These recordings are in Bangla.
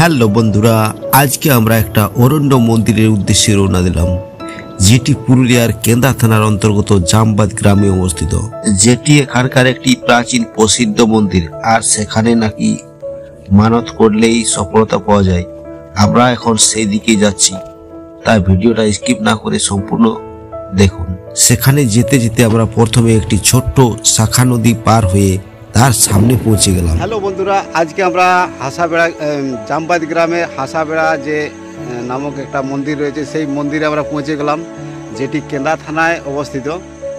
হ্যালো বন্ধুরা, আজকে আমরা একটা অরণ্য মন্দিরের উদ্দেশ্যে রওনা দিলাম, যেটি পুরুলিয়ার কেন্দা থানার অন্তর্গত জামবাদ গ্রামে অবস্থিত। যেটি এখানকার একটি প্রাচীন প্রসিদ্ধ মন্দির, আর সেখানে নাকি মানত করলেই সফলতা পাওয়া যায়। আমরা এখন সেই দিকে যাচ্ছি, তাই ভিডিওটা স্কিপ না করে সম্পূর্ণ দেখুন। সেখানে যেতে যেতে আমরা প্রথমে একটি ছোট্ট শাখা নদী পার হয়ে তার সামনে পৌঁছে গেলাম। হ্যালো বন্ধুরা, আজকে আমরা হাসাবেড়া জামবাদ গ্রামে হাসাবেড়া যে নামক একটা মন্দির রয়েছে, সেই মন্দিরে আমরা পৌঁছে গেলাম, যেটি কেন্দা থানায় অবস্থিত।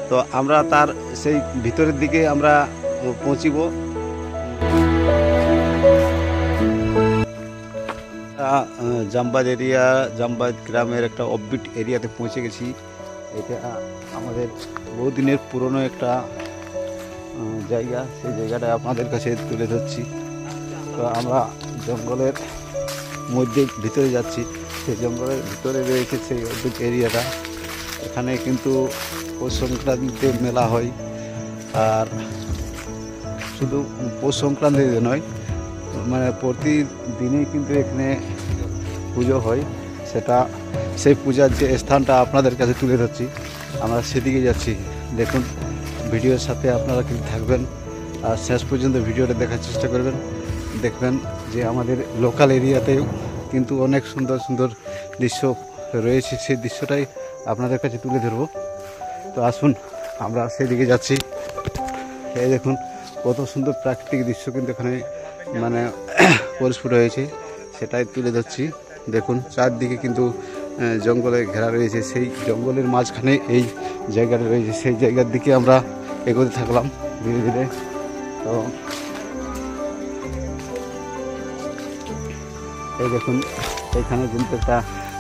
তো আমরা তার সেই ভিতরের দিকে আমরা পৌঁছিব। জামবাদ গ্রামের একটা অফবিট এরিয়াতে পৌঁছে গেছি। এটা আমাদের বহুদিনের পুরনো একটা জায়গা, সেই জায়গাটা আপনাদের কাছে তুলে ধরছি। তো আমরা জঙ্গলের মধ্যে ভিতরে যাচ্ছি, সেই জঙ্গলের ভিতরে রয়েছে সেই অদ্ভুত এরিয়াটা। এখানে কিন্তু পৌষ সংক্রান্তিতে মেলা হয়, আর শুধু পৌষ সংক্রান্তিতে নয়, মানে প্রতিদিনই কিন্তু এখানে পুজো হয়। সেই পূজার যে স্থানটা আপনাদের কাছে তুলে ধরছি, আমরা সেদিকে যাচ্ছি। দেখুন, ভিডিওর সাথে আপনারা কিন্তু থাকবেন আর শেষ পর্যন্ত ভিডিওটা দেখার চেষ্টা করবেন। দেখবেন যে আমাদের লোকাল এরিয়াতেও কিন্তু অনেক সুন্দর সুন্দর দৃশ্য রয়েছে, সেই দৃশ্যটাই আপনাদের কাছে তুলে ধরব। তো আসুন, আমরা সেদিকে যাচ্ছি। এই দেখুন, কত সুন্দর প্রাকৃতিক দৃশ্য কিন্তু এখানে মানে পরিস্ফুট হয়েছে, সেটাই তুলে ধরছি। দেখুন, চারদিকে কিন্তু জঙ্গলে ঘেরা রয়েছে, সেই জঙ্গলের মাঝখানে এই জায়গাটা রয়েছে। সেই জায়গার দিকে আমরা এগোতে থাকলাম ধীরে ধীরে। তো এই দেখুন, এখানে কিন্তু একটা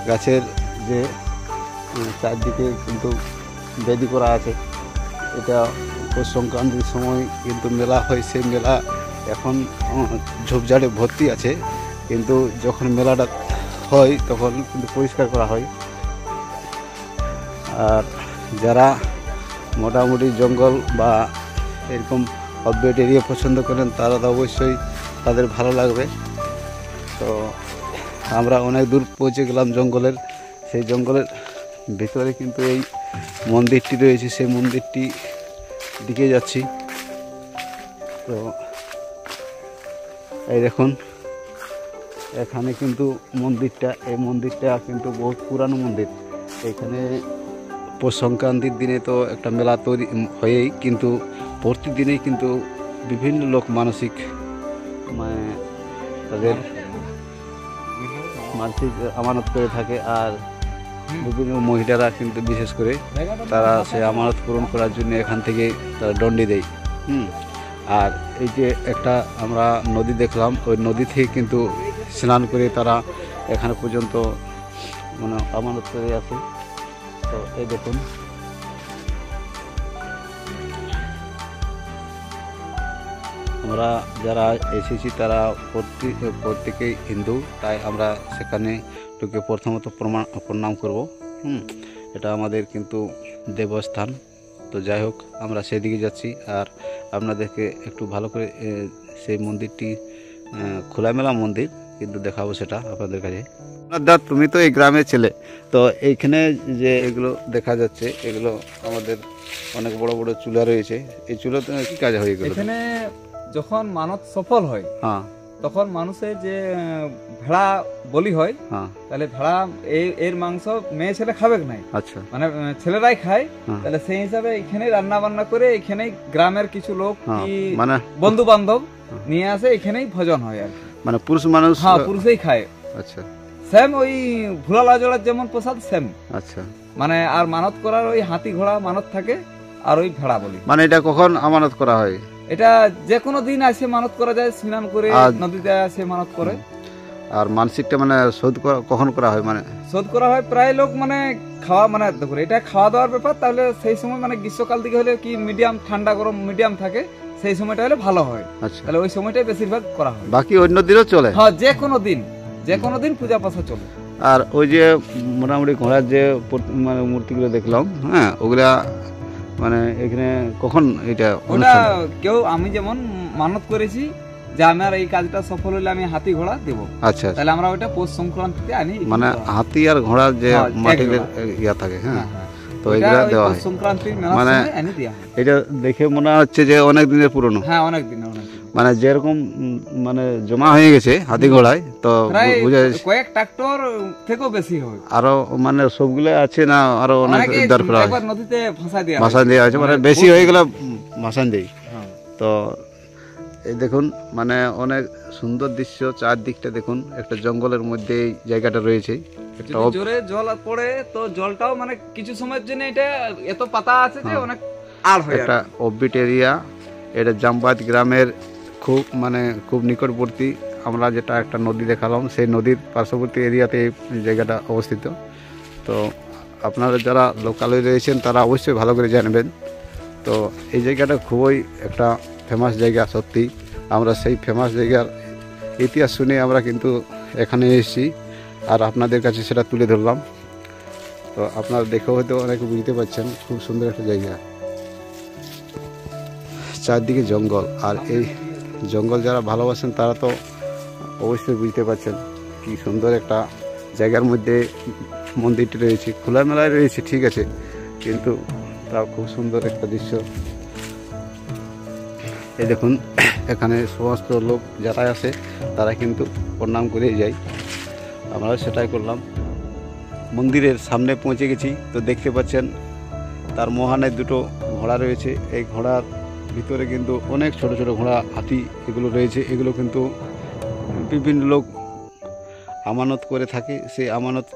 গাছের যে চারদিকে কিন্তু বেদি করা আছে। এটা পৌষ সংক্রান্তির সময় কিন্তু মেলা হয়, সেই মেলা এখন ঝোপঝাড়ে ভর্তি আছে, কিন্তু যখন মেলাটা হয় তখন কিন্তু পরিষ্কার করা হয়। আর যারা মোটামুটি জঙ্গল বা এরকম অফবিট এরিয়া পছন্দ করেন, তারা তো অবশ্যই তাদের ভালো লাগবে। তো আমরা অনেক দূর পৌঁছে গেলাম জঙ্গলের। সেই জঙ্গলের ভিতরে কিন্তু এই মন্দিরটি রয়েছে, সেই মন্দিরটি দিকে যাচ্ছি। তো এই দেখুন, এখানে কিন্তু এই মন্দিরটা কিন্তু বহুত পুরানো মন্দির। এখানে পৌষ সংক্রান্তির দিনে তো একটা মেলা তৈরি হয়েই, কিন্তু প্রতিদিনেই কিন্তু বিভিন্ন লোক মানসিক তাদের মানসিক আমানত করে থাকে। আর বিভিন্ন মহিলারা কিন্তু বিশেষ করে তারা সেই আমানত পূরণ করার জন্য এখান থেকে তারা দণ্ডি দেয়। আর এই যে একটা আমরা নদী দেখলাম, ওই নদী থেকে কিন্তু স্নান করে তারা এখানে পর্যন্ত মানে আমানত করে আছে। তো এই দেখুন, আমরা যারা এসেছি তারা প্রত্যেকেই হিন্দু, তাই আমরা সেখানে ঢুকে প্রথমত প্রণাম করব। এটা আমাদের কিন্তু দেবস্থান। তো যাই হোক, আমরা সেদিকে যাচ্ছি আর আপনাদেরকে একটু ভালো করে সেই মন্দিরটি খোলামেলা মন্দির কিন্তু দেখাবো, সেটা আপনাদের কাছে। দাদা, তুমি তো এই গ্রামের ছেলে, তো এইখানে যে এগুলো দেখা যাচ্ছে, এগুলো আমাদের অনেক বড় বড় চুলা রয়েছে। এই চুলাতে কি কাজ হয়? এখানে যখন মানত সফল হয়, হ্যাঁ, তখন মানুষের যে ভেড়া বলি হয়, তাহলে ভেড়া এর মাংস মেয়ে ছেলে খাবে নাই, আচ্ছা, মানে ছেলেরাই খায়। তাহলে সেই হিসাবে এখানে রান্না বান্না করে এখানেই গ্রামের কিছু লোক মানে বন্ধু বান্ধব নিয়ে আসে, এখানেই ভোজন হয় আর কি। মানে পুরুষ মানুষ, হ্যাঁ, পুরুষই খায়। আচ্ছা, সেম ওই ভোলা লাজড়ার যেমন প্রসাদ সেম। আচ্ছা, মানে আর মানত করার ওই হাতি ঘোড়া মানত থাকে, আর ওই ভেড়া বলি। মানে এটা কখন আমানত করা হয়? এটা যে কোনো দিন আসে মানত করা যায়, স্নান করে নদীতে আসে মানত করে। আর মানসিকটা মানে শোধ কখন করা হয়? মানে শোধ করা হয় প্রায় লোক মানে খাওয়া, মানে দেখুন এটা খাওয়া দাওয়ার ব্যাপার। তাহলে সেই সময় মানে গ্রীষ্মকাল দিকে হলে কি মিডিয়াম ঠান্ডা গরম মিডিয়াম থাকে, সেই সময়টা হলে ভালো হয়। তাহলে ওই সময়টাই বেশিরভাগ করা হয়। বাকি অন্য দিনও চলে? হ্যাঁ, যে কোনো দিন পূজা পাশা চলে। আর ওই যে মোটামুটি ঘোড়ার যে মানে মূর্তিগুলো দেখলাম, হ্যাঁ, ওগুলা মানে এখানে কখন এটা কেউ, আমি যেমন মানত করেছি যে আমার এই কাজটা সফল হলে আমি হাতি ঘোড়া দেবো। আচ্ছা, তাহলে আমরা ওইটা পৌষ সংক্রান্তিতে আনি, মানে হাতি আর ঘোড়ার যে মাটির ইয়া থাকে, হ্যাঁ, তো এগুলা দেওয়া হয় সংক্রান্তির মেলা মানে সময় আনি দেওয়া হয়। এটা দেখে মনে হচ্ছে যে অনেক দিনের পুরনো। হ্যাঁ, অনেক দিন। মানে যেরকম মানে জমা হয়ে গেছে হাতি ঘোড়ায়, তো বুঝা যাচ্ছে কয়েক ট্রাক্টর থেকেও বেশি হবে। আরো মানে সবগুলো আছে না, আরো অনেক দরকার আছে। একবার নদীতে ভাসায় দেওয়া আছে, মানে বেশি হয়ে গেলে ভাসান দেই। তো এই দেখুন মানে অনেক সুন্দর দৃশ্য, চারদিকটা দেখুন, একটা জঙ্গলের মধ্যে এই জায়গাটা রয়েছে। জোরে জল পড়ে তো জলটাও মানে কিছু সময়ের জন্য এটা এত পাতা আছে যে অনেক আর হয়। একটা অফবিট এরিয়া, এটা জামবাদ গ্রামের খুব নিকটবর্তী। আমরা যেটা একটা নদী দেখালাম, সেই নদীর পার্শ্ববর্তী এরিয়াতে এই জায়গাটা অবস্থিত। তো আপনারা যারা লোকালে রয়েছেন তারা অবশ্যই ভালো করে জানবেন। তো এই জায়গাটা খুবই একটা ফেমাস জায়গা। সত্যি আমরা সেই ফেমাস জায়গার ইতিহাস শুনে আমরা কিন্তু এখানে এসেছি, আর আপনাদের কাছে সেটা তুলে ধরলাম। তো আপনারা দেখেও হয়তো অনেকে বুঝতে পারছেন, খুব সুন্দর একটা জায়গা, চারদিকে জঙ্গল। আর এই জঙ্গল যারা ভালোবাসেন তারা তো অবশ্যই বুঝতে পারছেন কি সুন্দর একটা জায়গার মধ্যে মন্দিরটি রয়েছে। খোলামেলায় রয়েছে ঠিক আছে, কিন্তু তাও খুব সুন্দর একটা দৃশ্য। এই দেখুন, এখানে সমস্ত লোক যারা আসে তারা কিন্তু প্রণাম করে যায়, আমরা সেটাই করলাম। মন্দিরের সামনে পৌঁছে গেছি, তো দেখতে পাচ্ছেন তার মহানে দুটো ঘোড়া রয়েছে। এই ঘোড়ার ভিতরে কিন্তু অনেক ছোট ছোট ঘোড়া, হাতি এগুলো রয়েছে। এগুলো কিন্তু বিভিন্ন লোক আমানত করে থাকে, সেই আমানত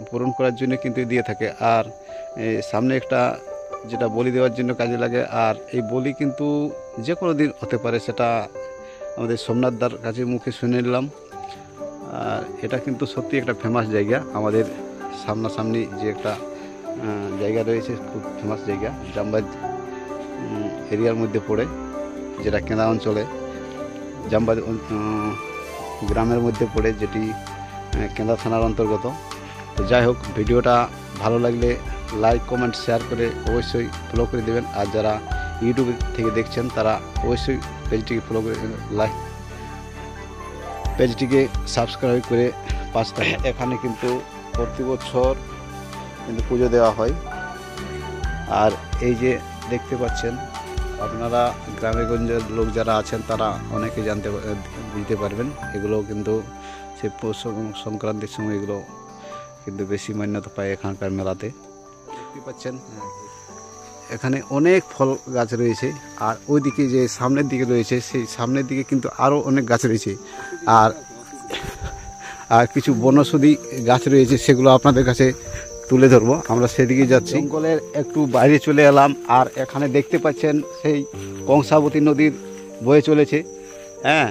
পূরণ করার জন্য কিন্তু দিয়ে থাকে। আর সামনে একটা যেটা বলি দেওয়ার জন্য কাজে লাগে। আর এই বলি কিন্তু যে কোনো দিন হতে পারে, সেটা আমাদের সোমনাথদার কাছে মুখে শুনে নিলাম। আর এটা কিন্তু সত্যি একটা ফেমাস জায়গা, আমাদের সামনাসামনি যে একটা জায়গা রয়েছে, খুব ফেমাস জায়গা, জামবাদ এরিয়ার মধ্যে পড়ে, যেটা কেন্দা অঞ্চলে জামবাদ গ্রামের মধ্যে পড়ে, যেটি কেন্দা থানার অন্তর্গত। তো যাই হোক, ভিডিওটা ভালো লাগলে লাইক, কমেন্ট, শেয়ার করে অবশ্যই ফলো করে দেবেন। আর যারা ইউটিউব থেকে দেখছেন তারা অবশ্যই পেজটিকে ফলো করে পেজটিকে সাবস্ক্রাইব করে পাশে থাকেন। এখানে কিন্তু প্রতি বছর কিন্তু পুজো দেওয়া হয়। আর এই যে দেখতে পাচ্ছেন আপনারা, গ্রামে গঞ্জের লোক যারা আছেন তারা অনেকে বুঝতে পারবেন। এগুলো কিন্তু সেই পৌষ সংক্রান্তির সময় এগুলো কিন্তু বেশি মান্যতা পায় এখানকার মেলাতে। দেখতে পাচ্ছেন এখানে অনেক ফল গাছ রয়েছে, আর ওইদিকে যে সামনের দিকে রয়েছে সেই সামনের দিকে কিন্তু আরও অনেক গাছ রয়েছে। আর কিছু বনৌষধি গাছ রয়েছে, সেগুলো আপনাদের কাছে তুলে ধরবো। আমরা সেদিকে যাচ্ছি, জঙ্গলের একটু বাইরে চলে এলাম। আর এখানে দেখতে পাচ্ছেন সেই কংসাবতী নদীর বয়ে চলেছে। হ্যাঁ,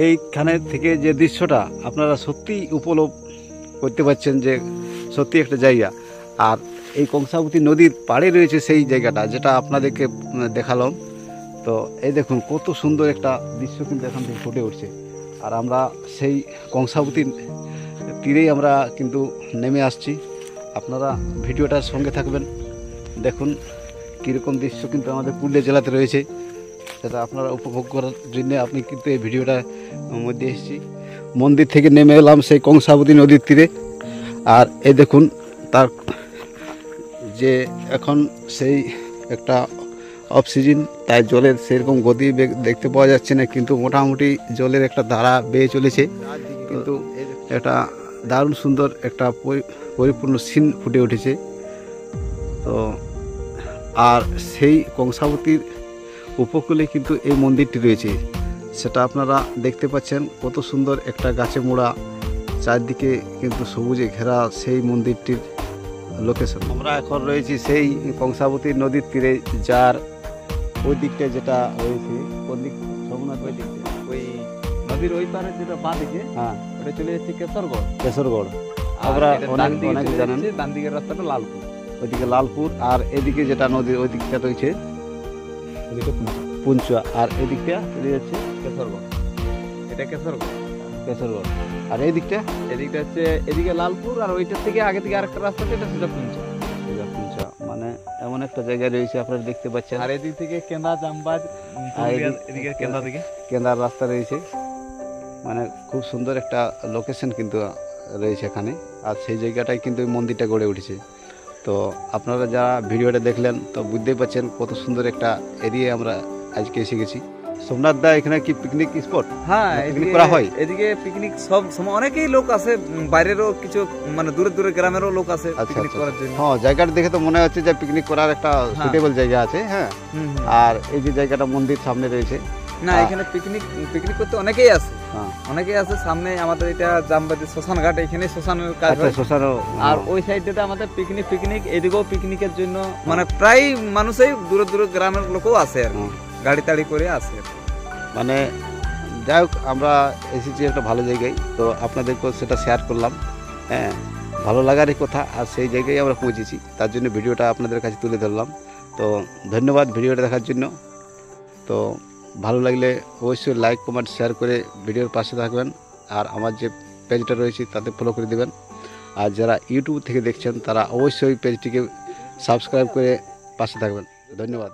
এইখানে থেকে যে দৃশ্যটা আপনারা সত্যি উপলব্ধ করতে পারছেন যে সত্যি একটা জায়গা। আর এই কংসাবতী নদীর পাড়ে রয়েছে সেই জায়গাটা, যেটা আপনাদেরকে দেখালাম। তো এই দেখুন কত সুন্দর একটা দৃশ্য কিন্তু এখান থেকে ফুটে উঠছে। আর আমরা সেই কংসাবতীর তীরেই আমরা কিন্তু নেমে আসছি। আপনারা ভিডিওটার সঙ্গে থাকবেন, দেখুন কীরকম দৃশ্য কিন্তু আমাদের পুরুলিয়া জেলাতে রয়েছে, সেটা আপনারা উপভোগ করার জন্য আপনি কিন্তু এই ভিডিওটার মধ্যে এসেছি। মন্দির থেকে নেমে এলাম সেই কংসাবতী নদীর তীরে। আর এই দেখুন তার যে এখন সেই একটা অফ সিজন, তাই জলের সেরকম গতি দেখতে পাওয়া যাচ্ছে না, কিন্তু মোটামুটি জলের একটা ধারা বেয়ে চলেছে। কিন্তু একটা দারুণ সুন্দর একটা পরিপূর্ণ সিন ফুটে উঠেছে। তো আর সেই কংসাবতীর উপকূলে কিন্তু এই মন্দিরটি রয়েছে, সেটা আপনারা দেখতে পাচ্ছেন কত সুন্দর একটা গাছে মোড়া, চারদিকে কিন্তু সবুজে ঘেরা সেই মন্দিরটির লোকেশন। আমরা এখন রয়েছি সেই কংসাবতী নদীর তীরে, যার ওই দিকটা যেটা রয়েছে, কোন দিক সোমনাথ, ওই দিকটা ওই নদীর ওই পারে যেটা বাঁ দিকে, হ্যাঁ ওটা চলে যাচ্ছে কেশরগড়। আমরা অনেক জানেন ডান দিকের রাস্তাটা লালপুর, ওইদিকে লালপুর। আর এদিকে যেটা নদীর ওই দিকটা রয়েছে ওদিকে পুঞ্চুয়া, আর এদিকটা চলে যাচ্ছে কেশরগড়। এটা কেশরগড়। আর এদিকটা হচ্ছে এদিকে লালপুর, আর ওইটার থেকে আগে থেকে আরেকটা রাস্তা আছে, এটা সেটা পুঞ্চা। মানে এমন একটা জায়গায় রয়েছে আপনারা দেখতে পাচ্ছেন। আর এদিক থেকে কেন্দা, জামবাজ এদিকে কেন্দ্র দিকে কেন্দ্রার রাস্তা রয়েছে, মানে খুব সুন্দর একটা লোকেশন কিন্তু রয়েছে এখানে। আর সেই জায়গাটায় কিন্তু এই মন্দিরটা গড়ে উঠেছে। তো আপনারা যারা ভিডিওটা দেখলেন তো বুঝতেই পারছেন কত সুন্দর একটা এরিয়া আমরা আজকে এসে গেছি। সোমনাথ দা, এখানে কি পিকনিক স্পট? হ্যাঁ, পিকনিক করা হয় এদিকে। পিকনিক সব সময় অনেকেই লোক আসে, বাইরেরও কিছু মানে দূরে দূরে গ্রামেরও লোক আসে পিকনিক করার জন্য। হ্যাঁ, জায়গাটা দেখে তো মনে হচ্ছে যে পিকনিক করার একটা সুটেবল জায়গা আছে। হ্যাঁ, আর এই যে জায়গাটা মন্দির সামনে রয়েছে, না এখানে পিকনিক করতে অনেকেই আসে। অনেকেই আছে। সামনে আমাদের এটা জামবাদি শ্মশান ঘাট, এখানে শ্মশানের কাজ হয়। আর ওই সাইডে আমাদের পিকনিক, এদিকেও পিকনিকের জন্য মানে প্রায় মানুষই দূরে দূরে গ্রামের লোকও আসে আর গাড়ি তাড়ি করে আসে। মানে যাই হোক, আমরা এসেছি একটা ভালো জায়গায়, তো আপনাদেরকেও সেটা শেয়ার করলাম। হ্যাঁ, ভালো লাগারই কথা, আর সেই জায়গায় আমরা পৌঁছেছি, তার জন্য ভিডিওটা আপনাদের কাছে তুলে ধরলাম। তো ধন্যবাদ ভিডিওটা দেখার জন্য। তো ভালো লাগলে অবশ্যই লাইক কমেন্ট শেয়ার করে ভিডিওর পাশে থাকবেন, আর আমার যে পেজটা রয়েছে তাতে ফলো করে দেবেন। আর যারা ইউটিউব থেকে দেখছেন তারা অবশ্যই পেজটিকে সাবস্ক্রাইব করে পাশে থাকবেন। ধন্যবাদ।